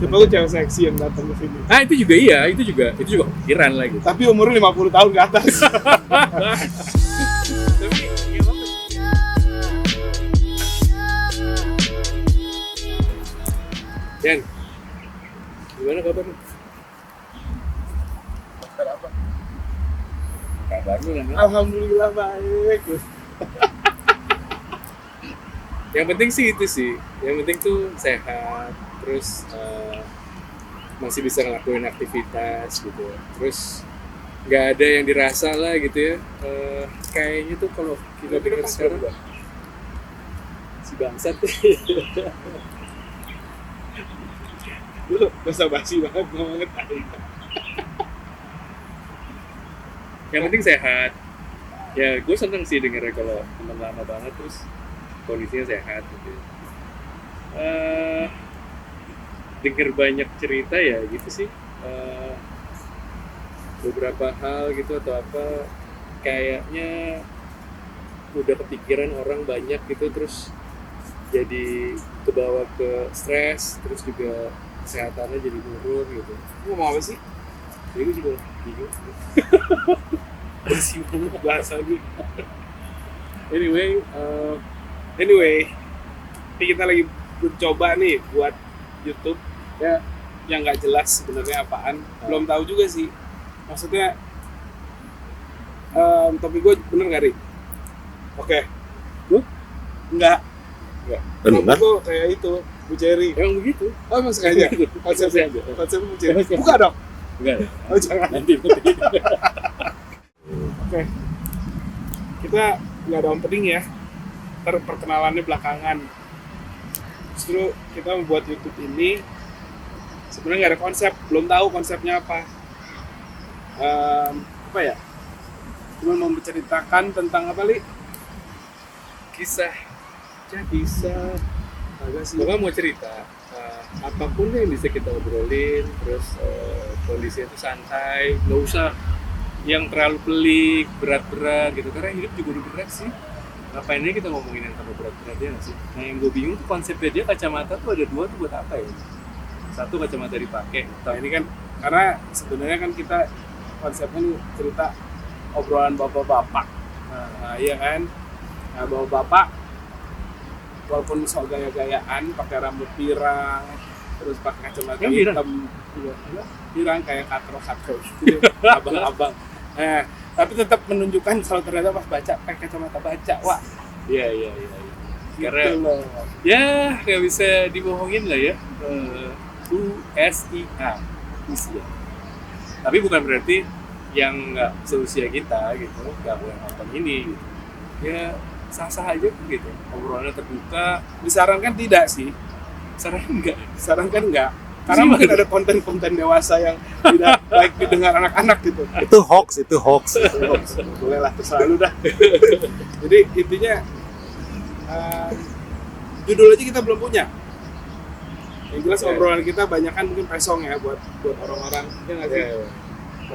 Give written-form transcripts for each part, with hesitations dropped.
Siapa tuh cewek seksi yang datang ke sini. Ah itu juga itu juga pikiran lah gitu. Tapi umurnya 50 tahun ke atas. Tapi ya apa? Dan gimana kabar lu? Kabar apa? Kabar lu lah. Alhamdulillah baik. Yang penting sih itu sih. Yang penting tuh sehat, terus masih bisa ngelakuin aktivitas gitu. Terus nggak ada yang dirasa lah gitu ya. Kayaknya tuh kalau kita dengar sekarang si bangsat Lu basa-basi banget ngomongnya tadi. yang penting sehat. Ya gue seneng sih dengernya kalau teman lama banget terus kondisinya sehat gitu. Denger banyak cerita ya gitu sih. Beberapa hal gitu atau apa kayaknya udah kepikiran orang banyak gitu terus jadi kebawa ke stres terus juga kesehatannya jadi turun gitu. Lu mau apa sih? Jadi gue juga bingung. Bersih banget bahasa gue. Anyway, ini kita lagi mencoba nih buat YouTube ya yang nggak jelas sebenarnya apaan. Belum tahu juga sih. Maksudnya topik gue bener nggak, Ri? Oke. Lu? Enggak. Benar. Gue kayak itu, Bu Cherry. emang begitu. Oh, emang sengaja? Konsepnya Bu Cherry. Buka dong. Enggak. Oh, jangan. Nanti. Oke. Kita nggak ada opening ya. Ntar perkenalannya belakangan. Justru kita membuat YouTube ini sebenarnya nggak ada konsep, belum tahu konsepnya apa. Apa ya? Cuma mau menceritakan tentang apa, Li? Kisah. Bisa. Agak sih. Pokoknya mau cerita apapun yang bisa kita obrolin, terus kondisinya itu santai, nggak usah yang terlalu pelik, berat-berat gitu. Karena hidup juga udah berat sih. Ngapain aja kita ngomongin yang terlalu berat-berat ya nggak sih? Nah yang gue bingung tuh konsepnya dia kacamata tuh ada dua tuh buat apa ya? Satu kacamata dipakai. Nah, ini kan karena sebenarnya kan kita konsepnya nih cerita obrolan bapak-bapak. Nah, iya kan? Nah, bapak-bapak walaupun sok gaya-gayaan, pakai rambut pirang, terus pakai kacamata Yang hitam, iya, pirang kayak katro-katro gitu, abang-abang. Nah, tapi tetap menunjukkan kalau ternyata pas baca pakai kacamata baca, wah. Iya. Karena Gitu loh. ya nggak bisa dibohongin lah ya. USIA. Usia. Tapi bukan berarti yang nggak seusia kita gitu nggak boleh nonton ini gitu. Ya sah-sah aja gitu, obrolannya terbuka. Disarankan tidak sih, Sarankan enggak. karena Gimana? mungkin ada konten-konten dewasa yang tidak baik didengar anak-anak gitu. Itu hoax. Boleh lah, terserah lu dah. Jadi intinya judul aja kita belum punya. Yang jelas obrolan kita banyak kan mungkin pesong ya buat orang-orang, ya nggak sih? Ya.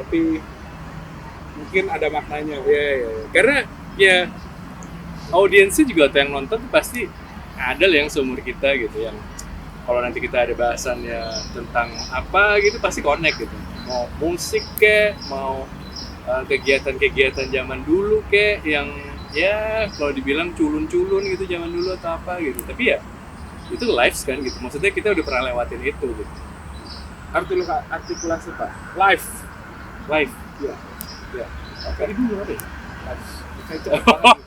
Tapi mungkin ada maknanya. Ya. Karena ya audiensnya juga atau yang nonton tuh pasti ada lah yang seumur kita gitu, yang kalau nanti kita ada bahasannya tentang apa gitu pasti connect gitu. Mau musik kek, mau kegiatan-kegiatan zaman dulu kek, yang ya kalau dibilang culun-culun gitu zaman dulu atau apa gitu. Tapi ya itu lives kan gitu. Maksudnya kita udah pernah lewatin itu gitu. Artikulasi Pak. Live. Live. Ya. Tadi dulu apa ya? Live. Kayak cepet banget.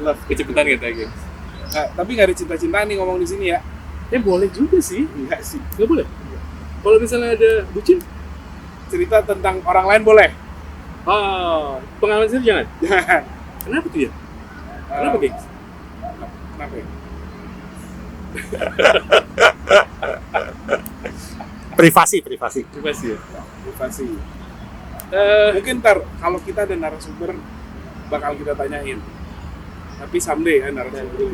Love. Kecepetan gitu ya, geng. Nah, tapi nggak ada cinta-cintaan nih ngomong di sini ya. Ya boleh juga sih. Enggak sih. Nggak boleh? Kalau misalnya ada bucin? Cerita tentang orang lain boleh. Pengalaman sendiri jangan? Jangan. Kenapa tuh ya? Kenapa, gengs? Kenapa ya? Privasi. Privasi ya? Privasi. Mungkin ntar kalau kita ada narasumber bakal kita tanyain. Tapi someday ya narasumber.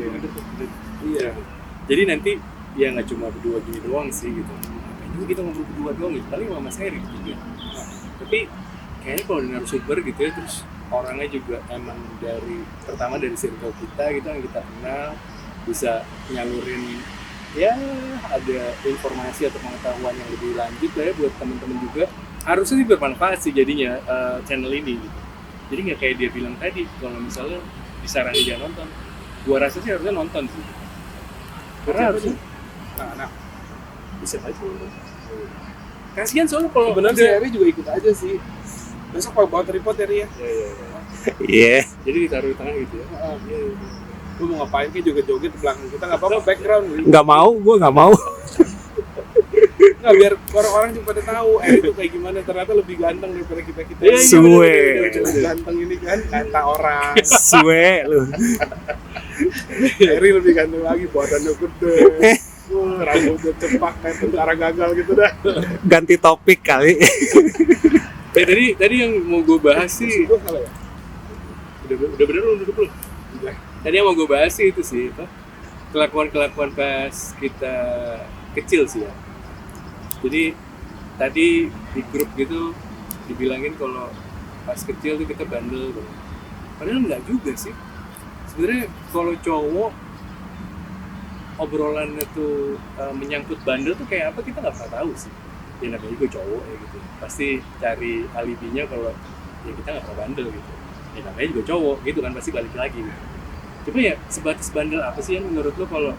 Iya. Jadi nanti ya nggak cuma berdua gini doang sih gitu. Ngapain juga kita ngobrol berdua doang gitu. Paling sama Mas Heri juga. Tapi kayaknya kalau di narasumber gitu ya, terus orangnya juga emang dari circle kita gitu yang kita kenal, bisa nyalurin ya ada informasi atau pengetahuan yang lebih lanjut lah ya buat teman-teman juga. Harusnya sih bermanfaat sih jadinya channel ini gitu. Jadi nggak kayak dia bilang tadi kalau misalnya disaranin jangan nonton, gua rasa sih harusnya nonton sih. Karena harusnya Nah, bisa aja nonton. Kasihan soalnya kalau sebenarnya si Eri juga ikut aja sih. Besok kalau buat report Eri ya. Iya. Iya. Jadi ditaruh di tengah gitu ya. Iya. Lu mau ngapain kayak joget-joget di belakang kita nggak apa-apa background. Nggak mau, gue nggak mau. Nggak biar orang-orang juga pada tahu Eri itu kayak gimana. Ternyata lebih ganteng daripada kita. Iya, Suwe. Ganteng ini kan kata orang. Suwe lu. Eri lebih ganteng lagi, badannya gede. Rambutnya cepak kayak tentara gagal gitu dah. Ganti topik kali. Tadi yang mau gue bahas sih Gua salah ya? udah bener belum duduk belum? Tadi yang mau gue bahas sih itu sih apa? Kelakuan pas kita kecil sih ya. Jadi tadi di grup gitu dibilangin kalau pas kecil tuh kita bandel gitu. Padahal enggak juga sih. Sebenarnya kalau cowok obrolannya tuh menyangkut bandel tuh kayak apa kita nggak pernah tahu sih. Ya namanya gue cowok ya gitu. Pasti cari alibinya kalau ya kita nggak pernah bandel gitu. Ya namanya juga cowok gitu kan pasti balik lagi gitu. Cuma ya sebatas bandel apa sih yang menurut lo kalau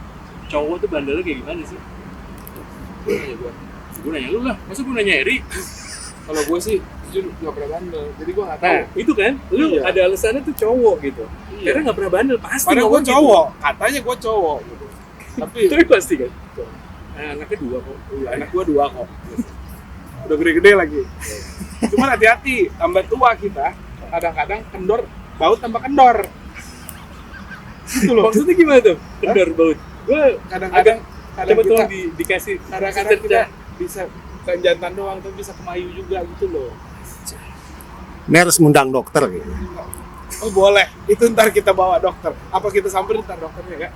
cowok tuh bandelnya kayak gimana sih? Gue nanya lu lah, masa gue nanya Eri? Kalau gue sih jujur nggak pernah bandel, jadi gue nggak tahu. Nah itu kan, lu Iya. ada alasannya tuh cowok gitu. Iya. Karena nggak pernah bandel, pasti Padahal gue ngomong gitu. cowok, katanya gue cowok gitu. Tapi Tapi pasti kan. Nah, anaknya 2 kok. anak gue 2 kok. Udah gede-gede lagi. Cuman hati-hati, tambah tua kita, kadang-kadang kendor, baut tambah kendor. Gitu loh. Maksudnya gimana tuh? Kendor baut. Gue Kadang-kadang coba kita, tolong dikasih kadang-kadang kita bisa bukan jantan doang, tapi bisa kemayu juga gitu loh. Ini harus ngundang dokter gitu. Oh boleh, itu ntar kita bawa dokter. Apa kita samperin ntar dokternya, Kak?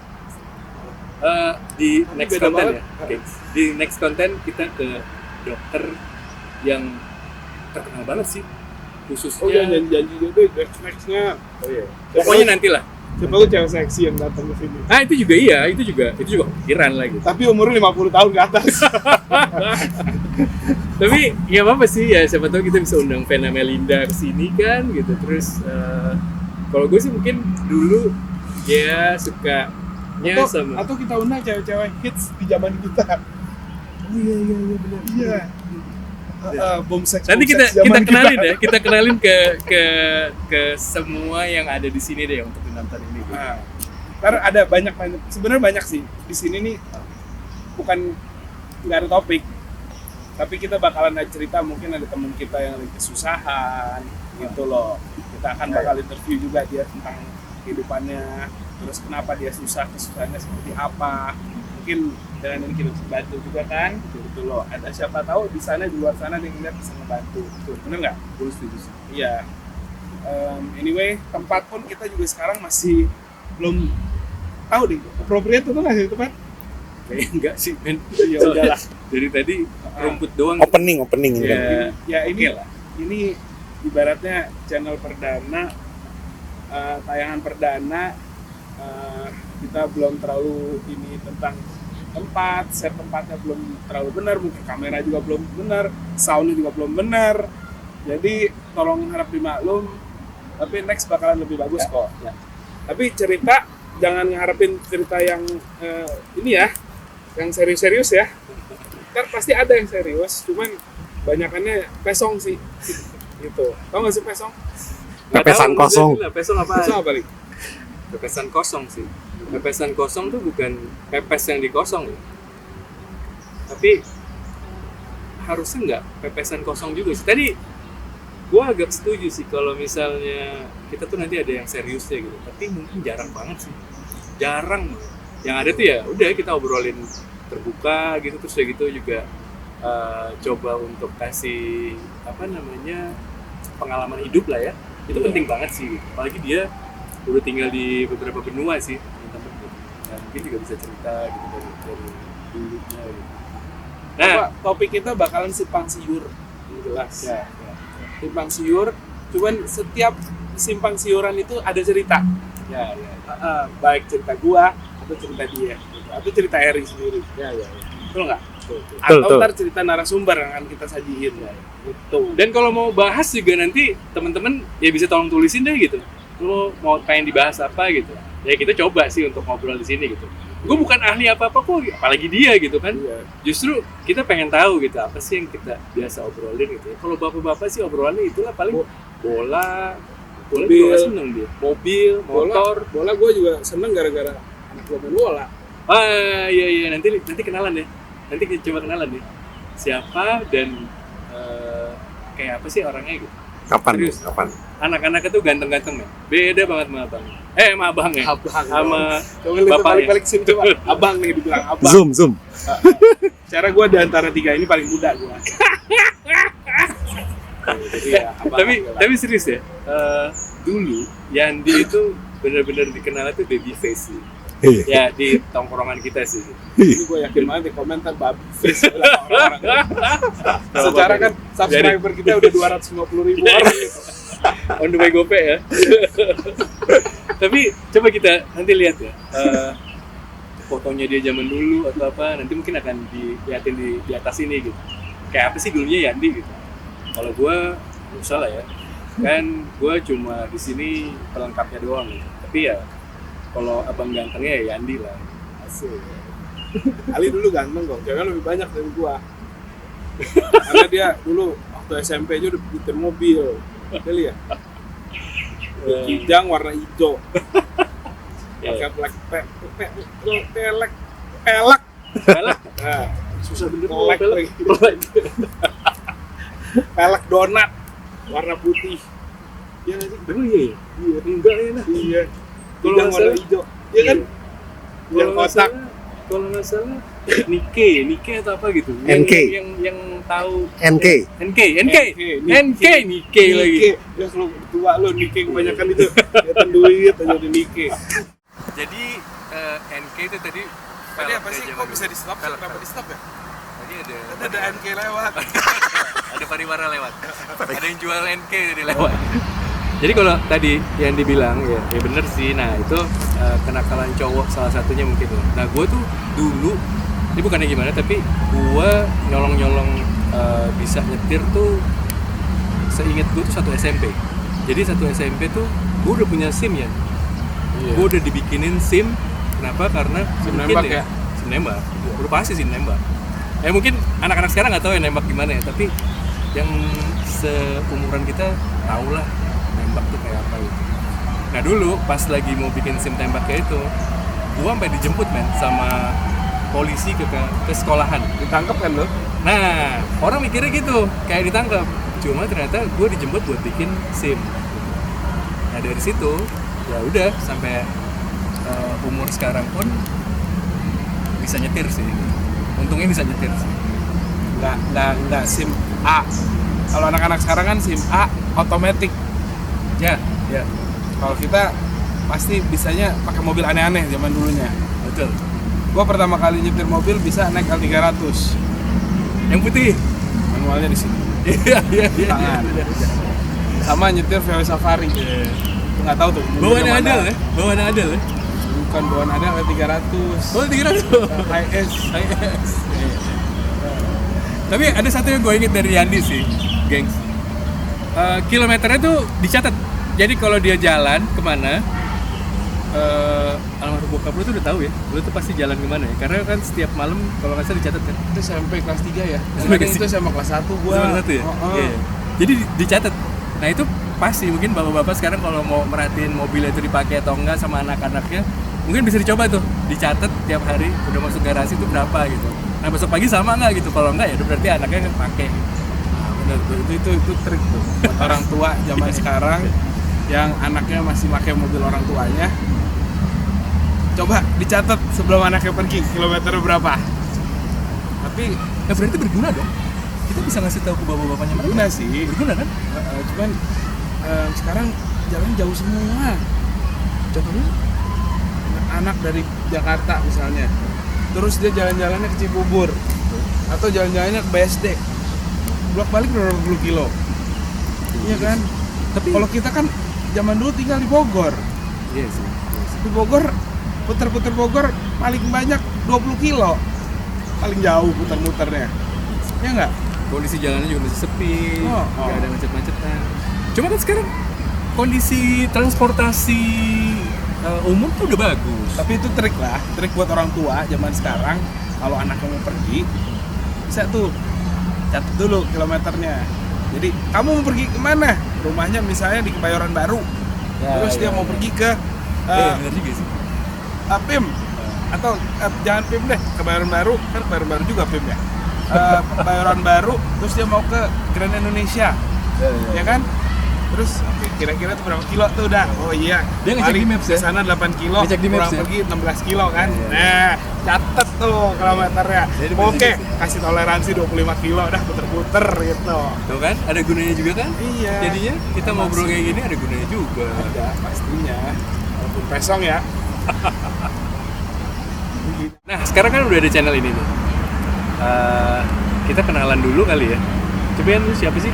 Di Tapi next beda konten banget. ya. Oke. Di next konten kita ke dokter yang terkenal banget sih. Khususnya Oh iya, janji-janji itu next-nextnya. Oh iya. Pokoknya nanti lah. Siapa tuh cewek seksi yang datang ke sini. Ah itu juga iya, itu juga kepikiran lah gitu. Tapi umurnya 50 tahun ke atas. Tapi ya apa sih ya, siapa tahu kita bisa undang Vena Melinda ke sini kan gitu. Terus kalau gue sih mungkin dulu dia sukanya sama Atau kita undang cewek-cewek hits di zaman kita. oh iya benar. Iya. Bom seks. Nanti bom kita seks zaman kenalin ya, kita kenalin ke semua yang ada di sini deh untuk nonton ini. Nah, karena ada banyak sebenarnya banyak sih di sini nih, bukan nggak ada topik, tapi kita bakalan ada cerita. Mungkin ada teman kita yang lagi kesusahan gitu loh, kita akan bakal interview juga dia tentang kehidupannya, terus kenapa dia susah, kesusahannya seperti apa. Mungkin dengan ini kita bisa bantu juga kan gitu loh. Ada siapa tahu di sana, di luar sana yang lihat bisa ngebantu, bener nggak? Gue setuju sih. Iya. Anyway, tempat pun kita juga sekarang masih belum tahu deh appropriate atau nggak sih tempat. Kayaknya enggak sih men. Ya udahlah. Dari tadi rumput doang. Opening ini kan. Ya, Ya ini oke lah. ini ibaratnya channel perdana, tayangan perdana. Kita belum terlalu ini tentang tempat, set tempatnya belum terlalu benar, mungkin kamera juga belum benar, soundnya juga belum benar. Jadi tolong harap dimaklum. Tapi next bakalan lebih bagus kok. Ya. Tapi cerita jangan ngarepin cerita yang ini ya, yang serius-serius ya. Kan pasti ada yang serius, cuman banyakannya pesong sih. Gitu. Tahu nggak sih pesong? Pepesan kosong. Pesong apa? Pesong apa nih? Pepesan kosong sih. Pepesan kosong tuh bukan pepes yang dikosong ya. Tapi harusnya nggak pepesan kosong juga sih. Tadi gue agak setuju sih kalau misalnya kita tuh nanti ada yang seriusnya gitu. Tapi mungkin jarang banget sih. Jarang. Yang ada tuh ya udah kita obrolin terbuka gitu, terus ya gitu juga coba untuk kasih apa namanya pengalaman hidup lah ya. Itu penting banget sih. Apalagi dia udah tinggal di beberapa benua sih. Nah, mungkin juga bisa cerita gitu dari dulunya gitu. Nah, Topik kita bakalan simpang siur, jelas. ya. Simpang siur, cuman setiap simpang siuran itu ada cerita. Ya. Baik cerita gua atau cerita dia. Gitu. atau cerita Eri sendiri. Ya. Betul nggak? Betul, Atau betul. ntar cerita narasumber yang akan kita sajiin. Gitu. Dan kalau mau bahas juga nanti teman-teman ya bisa tolong tulisin deh gitu. Lu mau pengen dibahas apa gitu. Ya kita coba sih untuk ngobrol di sini gitu. Gue bukan ahli apa-apa kok, apalagi dia gitu kan. Iya. Justru kita pengen tahu gitu apa sih yang kita biasa obrolin gitu. Kalau bapak-bapak sih obrolannya itulah paling bola Mobil. juga nggak seneng dia. Mobil, motor. Bola gue juga seneng gara-gara anak gue main bola. Ah iya nanti kenalan ya. Nanti kita coba kenalan ya. Siapa dan kayak apa sih orangnya gitu. Kapan? Serius. Kapan? Anak-anaknya tuh ganteng-ganteng ya. Beda banget sama abang. Sama abang ya. Abang. Sama Coba lihat bapaknya. balik-balik sini coba. Abang nih dibilang abang. Zoom. Cara gue di antara tiga ini paling muda gue. Jadi ya, abang aja lah. tapi serius ya. Dulu Yandi itu benar-benar dikenal tuh baby face sih. Iya. Ya di tongkrongan kita sih. Ini gue yakin banget di komentar babi face lah orang-orang. Secara kan subscriber kita udah 250.000 orang gitu. On the way gope ya. Tapi coba kita nanti lihat ya. Fotonya dia zaman dulu atau apa, nanti mungkin akan dilihatin di atas ini gitu. Kayak apa sih dulunya Yandi gitu. Kalau gue nggak usah lah ya. Kan gue cuma di sini pelengkapnya doang gitu. Tapi ya kalau abang gantengnya ya Yandi lah. Asik. Ali dulu ganteng kok, jangan lebih banyak dari gua. Karena dia dulu waktu SMP aja udah nyetir mobil. Dia lihat. Kijang warna hijau. Pakai pelek. Nah, Susah bener pelek lagi. Pelek donat warna putih. Iya nggak sih? Oh iya. Enggak ya. Iya. Kalau Kijang nggak warna salah- hijau. Iya kan? Yang kotak. Kalau nggak salah Nike atau apa gitu. NK. Yang tahu NK. NK Nike lagi. Ya lu tua lu Nike kebanyakan itu. Kelihatan duit aja di Nike. Jadi NK itu tadi Tadi apa sih? Kok bisa di stop? Kenapa di stop ya? Tadi Ada NK lewat. ada pariwara lewat. Ada yang jual NK tadi lewat. Jadi kalau tadi yang dibilang ya bener sih. Nah itu kenakalan cowok salah satunya mungkin. Nah gue tuh dulu ini bukannya gimana tapi gue nyolong bisa nyetir tuh seingat gue tuh satu SMP. Jadi satu SMP tuh gue udah punya SIM ya. Gue udah dibikinin SIM. Kenapa? Karena SIM mungkin nembak ya? SIM nembak. Udah pasti SIM nembak. Ya mungkin anak-anak sekarang nggak tahu ya nembak gimana ya. Tapi yang seumuran kita tahu lah nembak tuh kayak apa gitu. Nah dulu pas lagi mau bikin SIM tembaknya itu, gua sampai dijemput men sama polisi ke sekolahan. Ditangkap kan lo? Nah orang mikirnya gitu, kayak ditangkap. Cuma ternyata gua dijemput buat bikin SIM. Nah dari situ ya udah sampai umur sekarang pun bisa nyetir sih. Untungnya bisa nyetir sih. Nggak SIM A. Kalau anak-anak sekarang kan SIM A otomatis. Ya. Kalau kita pasti bisanya pakai mobil aneh-aneh zaman dulunya. Betul. Gua pertama kali nyetir mobil bisa naik L300. Yang putih. Manualnya di sini. Iya. Tangan. Sama nyetir VW Safari. Itu nggak tahu tuh. Bawaan mobilnya Adel mana. ya? Bawaan Adel ya? Bukan bawaan Adel L300. Oh, 300. HS. Tapi ada satu yang gue inget dari Yandi sih, gengs. Kilometernya tuh dicatat. Jadi kalau dia jalan kemana, almarhum bokap lu tuh udah tahu ya, lu tuh pasti jalan kemana ya. Karena kan setiap malam kalau nggak salah dicatat kan. Itu SMP kelas 3 ya. SMP kelas Itu sama kelas 1 gua. Sama satu ya? Iya. Jadi dicatat. Nah itu pasti mungkin bapak-bapak sekarang kalau mau merhatiin mobilnya itu dipakai atau enggak sama anak-anaknya, mungkin bisa dicoba tuh, dicatat tiap hari udah masuk garasi itu berapa gitu. Nah besok pagi sama nggak gitu, kalau enggak ya udah berarti anaknya nggak pakai. Nah, benar tuh. Itu trik tuh buat orang tua zaman sekarang yang anaknya masih pakai mobil orang tuanya. Coba dicatat sebelum anaknya pergi kilometer berapa. Tapi Ya berarti berguna dong. Kita bisa ngasih tahu ke bapak-bapaknya mereka. berguna sih. Berguna kan? Cuman sekarang jalan jauh semua. Contohnya anak dari Jakarta misalnya, terus dia jalan-jalannya ke Cibubur atau jalan-jalannya ke BSD, bolak-balik 20 kilo. Iya kan? Tapi kalau kita kan zaman dulu tinggal di Bogor. Iya sih. Di Bogor, puter-puter Bogor paling banyak 20 kilo paling jauh muter-muternya. Ya nggak? Kondisi jalannya juga masih sepi, Oh, nggak ada macet-macetan. Cuma kan sekarang kondisi transportasi umum tuh udah bagus. Tapi itu trik lah, trik buat orang tua zaman sekarang. Kalau anaknya mau pergi, bisa tuh catat dulu kilometernya. Jadi kamu mau pergi kemana? Rumahnya misalnya di Kebayoran Baru. Terus dia mau pergi ke Bener juga sih. PIM atau jangan PIM deh, Kebayoran Baru, kan Kebayoran Baru juga PIM ya. Kebayoran Baru, terus dia mau ke Grand Indonesia, ya kan? Terus oke, kira-kira tuh berapa kilo tuh udah? Oh iya, Dia ngecek di Maps ya? Sana 8 kilo, Ngecek di Maps kurang ya? pergi 16 kilo kan? Iya, iya. Nah, catet tuh kilometernya. Jadi Oke, bener juga kasih toleransi 25 kilo, udah puter-puter gitu. Tuh kan, ada gunanya juga kan? Iya. Jadinya kita ngobrol kayak gini ada gunanya juga. Ada pastinya, walaupun pesong ya. Nah, sekarang kan udah ada channel ini nih. Kita kenalan dulu kali ya. Coba lu siapa sih?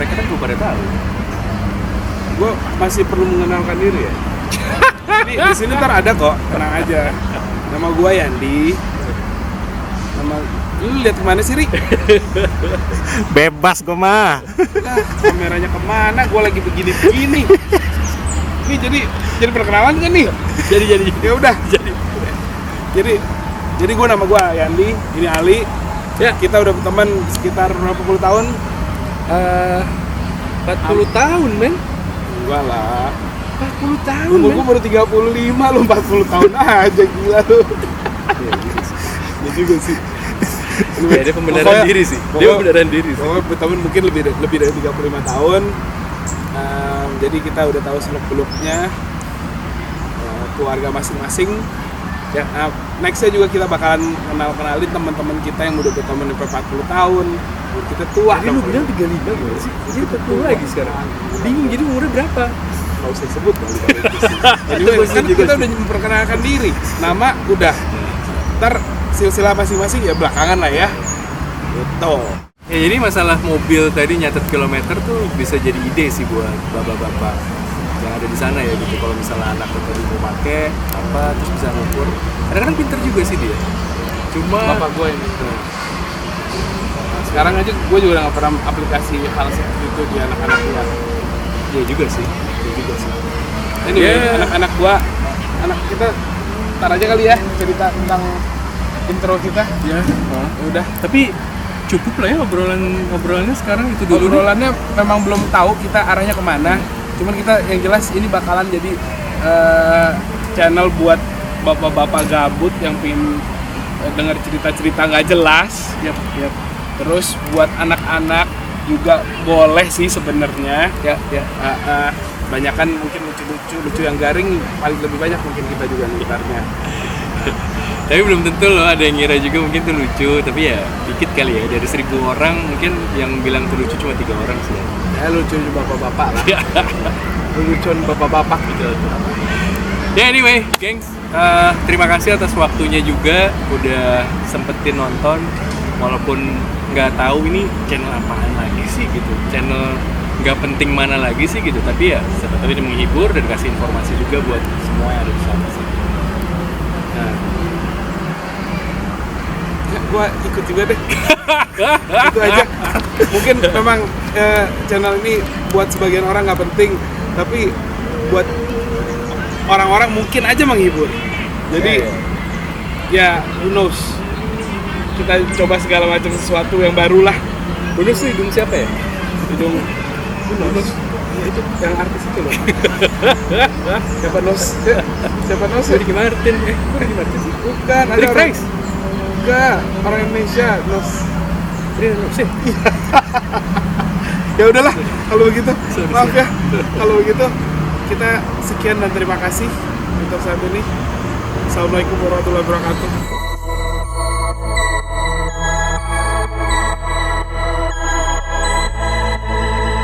Mereka kan belum pada tahu. Gue masih perlu mengenalkan diri ya. Di sini ntar ada kok, tenang aja. Nama gue Yandi. Nama lu lihat kemana sih, Ri? Bebas gue mah. Lah, kameranya kemana? Gue lagi begini-begini. Ini jadi perkenalan kan nih? Jadi Ya udah. Jadi gue nama gue Yandi, ini Ali. ya, Kita udah berteman sekitar berapa puluh tahun? 40 tahun, men. Enggak lah. 40 tahun. Umur gue baru 35, lu 40 tahun aja, gila lu. Ya juga sih. Ya, dia pembenaran Pokoknya- diri sih. Dia pokoknya- pembenaran diri sih. Pokoknya berteman mungkin lebih dari 35 tahun. Jadi kita udah tahu seluk-beluknya keluarga masing-masing. Ya, nextnya juga kita bakalan kenalin teman-teman kita yang udah berteman sampai 40 tahun. Kita tua. Tadi lu bilang 35 gak sih? Jadi 40 lagi sekarang. Bingung, jadi umurnya berapa? nggak usah sebut kali kalau itu sih. Jadi Itu kan juga kita sih. udah memperkenalkan diri. Nama udah. Ntar silsilah masing-masing ya belakangan lah ya. Gitu. Ya, jadi masalah mobil tadi nyatet kilometer tuh bisa jadi ide sih buat bapak-bapak yang ada di sana ya gitu. Kalau misalnya anak tadi mau pakai apa terus bisa ngukur. Kadang-kadang pinter juga sih dia. Cuma Bapak gue ini. Sekarang aja gue juga nggak pernah aplikasi hal seperti itu di anak-anak gue. ya juga sih. Ini Yeah. anak-anak gue, anak kita ntar aja kali ya cerita tentang intro kita. Ya. Ya udah. Tapi cukup lah ya obrolannya sekarang itu dulu. Obrolannya memang belum tahu kita arahnya kemana. Cuman kita yang jelas ini bakalan jadi channel buat bapak-bapak gabut yang pengen dengar cerita-cerita nggak jelas. Yap. Terus buat anak-anak juga boleh sih sebenarnya. Ya. Banyakan mungkin lucu yang garing paling lebih banyak mungkin kita juga ngitarnya. Tapi belum tentu loh, ada yang ngira juga mungkin tuh lucu, tapi ya dikit kali ya, dari 1000 orang mungkin yang bilang tuh lucu cuma 3 orang sih. Ya lucu bapak-bapak lah. Lucuan bapak-bapak gitu. Ya anyway, gengs, terima kasih atas waktunya juga udah sempetin nonton, walaupun nggak tahu ini channel apaan lagi sih gitu, channel nggak penting mana lagi sih gitu, tapi ya siapa tahu ini menghibur dan kasih informasi juga buat semua yang ada di sana sih. Nah, Ya, gua ikut juga deh. Itu aja. Mungkin memang channel ini buat sebagian orang nggak penting, tapi buat orang-orang mungkin aja menghibur. Jadi ya who knows. Kita coba segala macam sesuatu yang baru lah. bonus tuh hidung siapa ya? Hidung Nos. Ya, itu yang artis itu loh. Siapa Nos? Siapa Nos? Ricky Martin, kok Ricky Martin sih? Bukan, ada Rick orang. Price? Enggak, orang Indonesia, Nos. Sih. Ya udahlah, kalau begitu. Sorry, Maaf sorry. ya. Kalau begitu kita sekian dan terima kasih untuk saat ini. Assalamualaikum warahmatullahi wabarakatuh.